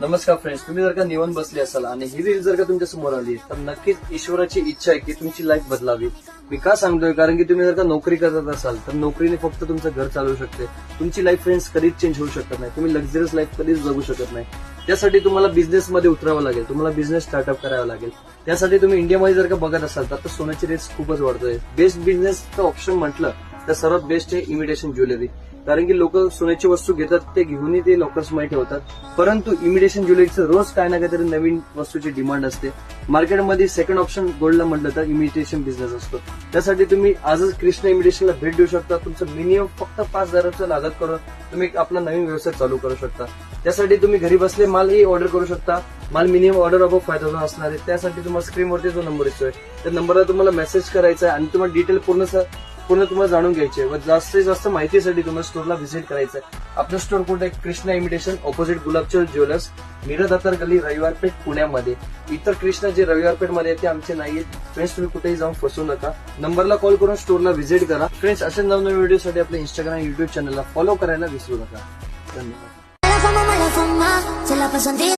नमस्कार फ्रेंड्स, तुम्ही जर का निवांत बसले असाल आणि ही रील जर का तुमच्या समोर आली तर नक्कीच ईश्वराची इच्छा आहे की तुमची लाईफ बदलावी. मी का सांगतोय, कारण की तुम्ही जर का नोकरी करत असाल तर नोकरीने फक्त तुमचं घर चालवू शकते. तुमची लाईफ फ्रेंड्स कधीच चेंज होऊ शकत नाही. तुम्ही लक्झरियस लाईफ कधीच जगू शकत नाही. त्यासाठी तुम्हाला बिझनेस मध्ये उतरावं लागेल. तुम्हाला बिझनेस स्टार्टअप करावा लागेल. त्यासाठी तुम्ही इंडियामध्ये जर का बघत असाल तर आता सोन्याचे रेट्स खूपच वाढतोय. बेस्ट बिझनेसचं ऑप्शन म्हटलं तर सर्वात बेस्ट आहे इमिटेशन ज्वेलरी. कारण की लोक सोन्याची वस्तू घेतात, ते घेऊनही ते लॉकर्समध्ये ठेवतात. परंतु इमिटेशन ज्वेलरीचं रोज काय ना काहीतरी नवीन वस्तूची डिमांड असते. मार्केटमध्ये सेकंड ऑप्शन गोल्डला म्हटलं तर इमिटेशन बिझनेस असतो. त्यासाठी तुम्ही आजच कृष्णा इमिटेशनला भेट देऊ शकता. तुमचं मिनिमम फक्त 5,000चं लागत करून तुम्ही आपला नवीन व्यवसाय चालू करू शकता. त्यासाठी तुम्ही घरी बसले मालही ऑर्डर करू शकता. माल मिनिमम ऑर्डर अबव 5,000 असणार आहे. त्यासाठी तुम्हाला स्क्रीनवरती जो नंबर येतोय त्या नंबरला तुम्हाला मेसेज करायचा आहे आणि तुम्हाला डिटेल पूर्ण तुम्हाला जाणून घ्यायचे व जास्तीत जास्त माहितीसाठी तुम्हाला स्टोरला व्हिजिट करायचं आहे. आपलं स्टोर कुठे आहे? Krishna imitation opposite Gulabchand jewellers, Meera Datar गल्ली, रविवारपेठ, पुण्यामध्ये. इतर कृष्णा जे रविवारपेठ मध्ये आहे ते आमचे नाहीये. फ्रेंड्स, तुम्ही कुठेही जाऊन फसू नका. नंबरला कॉल करून स्टोरला व्हिजिट करा. फ्रेंड्स, अशा नवनवीन व्हिडिओसाठी आपल्या इंस्टाग्राम युट्यूब चॅनलला फॉलो करायला विसरू नका. धन्यवाद.